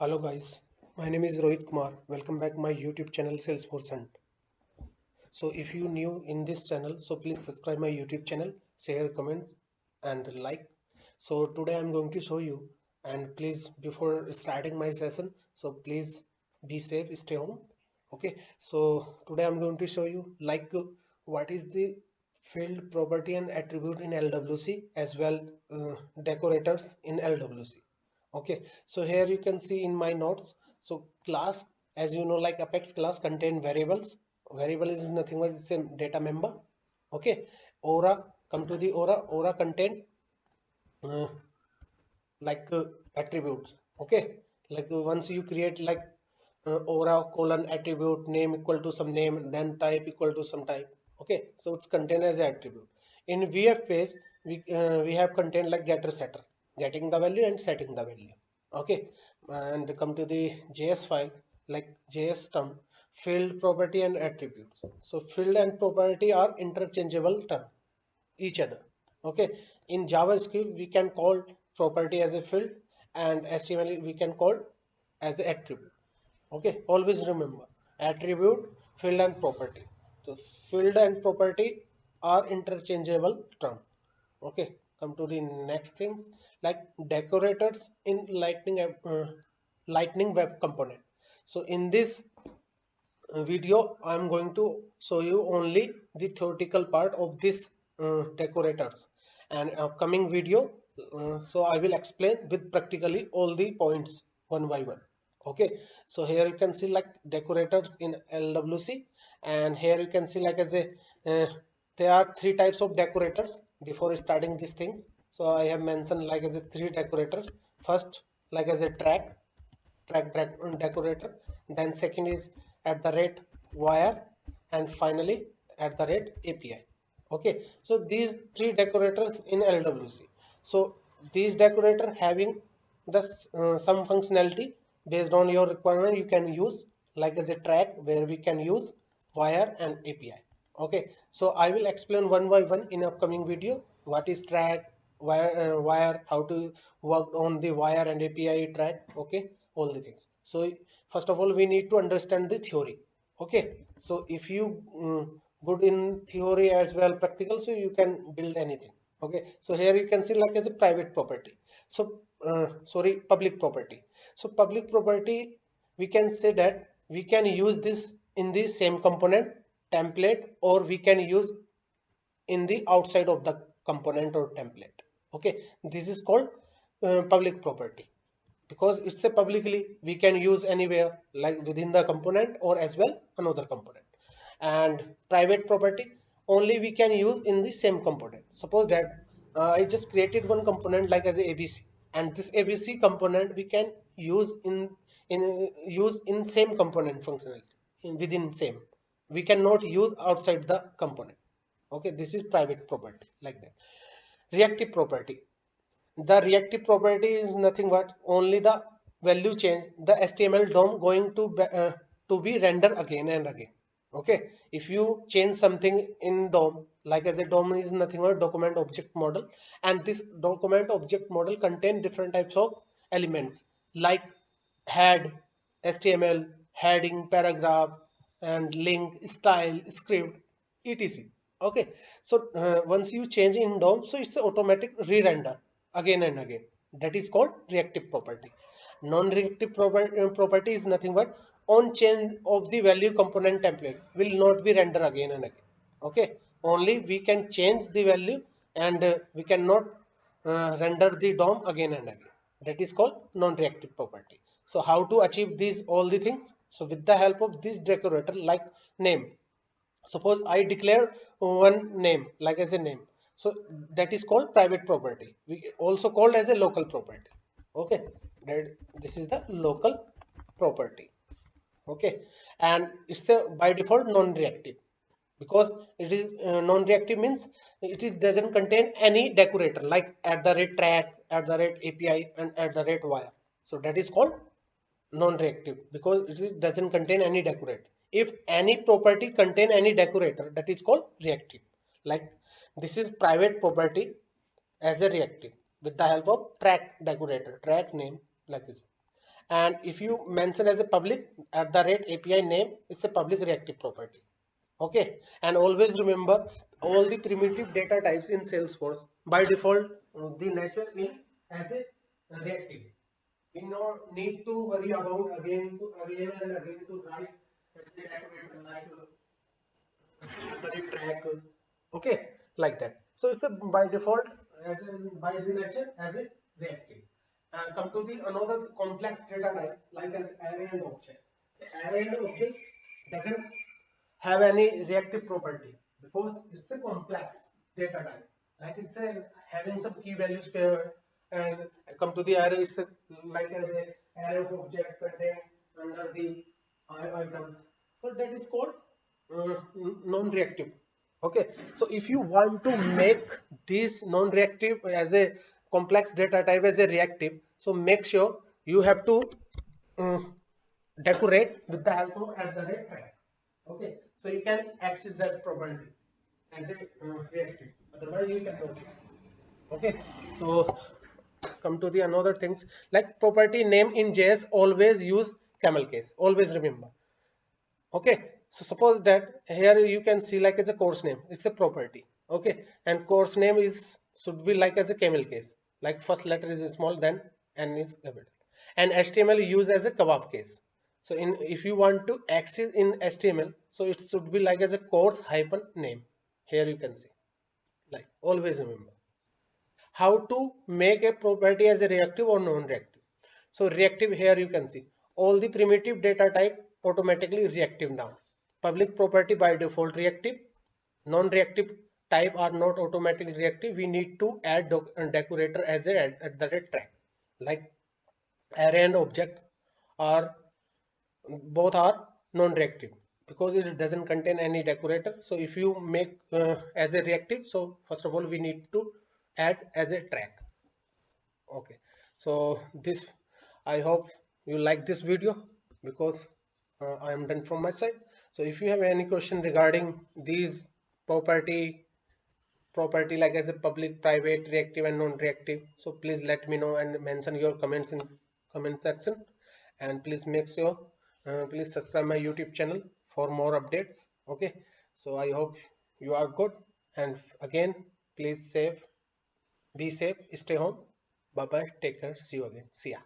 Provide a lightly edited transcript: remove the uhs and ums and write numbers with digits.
Hello guys, my name is Rohit Kumar. Welcome back my YouTube channel Salesforce Hunt. So if you new in this channel, so please subscribe my YouTube channel, share comments and like. So today I'm going to show you, and please before starting my session, so please be safe, stay home. Okay, so today I'm going to show you what is the field property and attribute in LWC as well decorators in LWC. Okay, so here you can see in my notes, so class, as you know, like Apex class contain variables. Variable is nothing but it's a data member. Okay, aura, come to the aura contain uh, attributes. Okay, once you create aura colon attribute name equal to some name, then type equal to some type. Okay, so it's contained as attribute. In VF phase, we have contained like getter setter, getting the value and setting the value. Okay, and come to the JS file, like JS term, field property and attributes. So field and property are interchangeable term each other. Okay, in JavaScript we can call property as a field and HTML we can call as an attribute. Okay, always remember attribute, field and property. So field and property are interchangeable term. Okay, come to the next things, like decorators in lightning web component. So in this video I'm going to show you only the theoretical part of this decorators, and upcoming video so I will explain with practically all the points one by one. Okay, so here you can see like decorators in LWC, and here you can see like as a there are three types of decorators. Before starting these things, so I have mentioned like as a three decorators. First, like as a decorator, then second is at the rate wire, and finally at the rate API. Okay, so these three decorators in LWC. So these decorator having the some functionality based on your requirement you can use, like as a track where we can use wire and API. Okay, so I will explain one by one in upcoming video what is track, wire, how to work on the wire and API track. Okay, all the things. So first of all we need to understand the theory. Okay, so if you good in theory as well practical, so you can build anything. Okay, so here you can see like as a private property. So sorry, public property. So public property, we can say that we can use this in the same component template, or we can use in the outside of the component or template. Okay, this is called public property, because it's a publicly we can use anywhere, like within the component or as well another component. And private property only we can use in the same component. Suppose that I just created one component like as a ABC, and this ABC component we can use in same component functionality within same. We cannot use outside the component. Okay, this is private property, like that. Reactive property, the reactive property is nothing but only the value change, the HTML DOM going to be rendered again and again. Okay, if you change something in DOM, like as a DOM is nothing but document object model, and this document object model contain different types of elements like head, HTML, heading, paragraph, and link, style, script, etc. Okay, so once you change in DOM, so it's a automatic re-render again and again. That is called reactive property. Non-reactive property is nothing but on change of the value component template will not be rendered again and again. Okay, only we can change the value, and we cannot render the DOM again and again. That is called non-reactive property. So how to achieve these all the things? So with the help of this decorator, like name. Suppose I declare one name like as a name, so that is called private property. We also called as a local property. Okay, that this is the local property. Okay, and it's a by default non-reactive, because it is non-reactive means it is doesn't contain any decorator like at the rate track, at the rate API, and at the rate wire. So that is called non-reactive, because it doesn't contain any decorator. If any property contain any decorator, that is called reactive. Like this is private property as a reactive with the help of track decorator, track name, like this. and if you mention as a public at the rate API name, it's a public reactive property. Okay, and always remember all the primitive data types in Salesforce by default the nature in as a reactive. We don't need to worry about again and again to write the decorator like the track. Okay, like that. So it's a by default as in by the nature as a reactive. Come to the another complex data type like as array and object. The array and object doesn't have any reactive property because it's a complex data type. Like it's a having some key values paired, and come to the array, it's a, like as a array of object contained under the items. So that is called non-reactive. Okay, so if you want to make this non-reactive as a complex data type as a reactive, so make sure you have to um, decorate with the help of at the rate track. Okay, so you can access that property as a reactive, otherwise you cannot. Okay, so come to the another things like property name in JS always use camel case, always remember. Okay, so suppose that here you can see like as a course name, it's a property. Okay, and course name is should be like as a camel case, like first letter is small then n is capital, and HTML use as a kebab case. So in if you want to access in HTML, so it should be like as a course hyphen name. Here you can see, like always remember how to make a property as a reactive or non-reactive. So reactive, here you can see all the primitive data type automatically reactive now. Public property by default reactive. Non-reactive type are not automatically reactive. We need to add decorator as a at the rate track. Like array and object are both are non-reactive because it doesn't contain any decorator. So if you make as a reactive, so first of all we need to add as a track. Okay, so this, I hope you like this video because I am done from my side. So if you have any question regarding these property like as a public, private, reactive and non-reactive, so please let me know and mention your comments in comment section, and please make sure please subscribe my YouTube channel for more updates. Okay, so I hope you are good, and again please be safe, stay home. Bye bye, take care, see you again, see ya.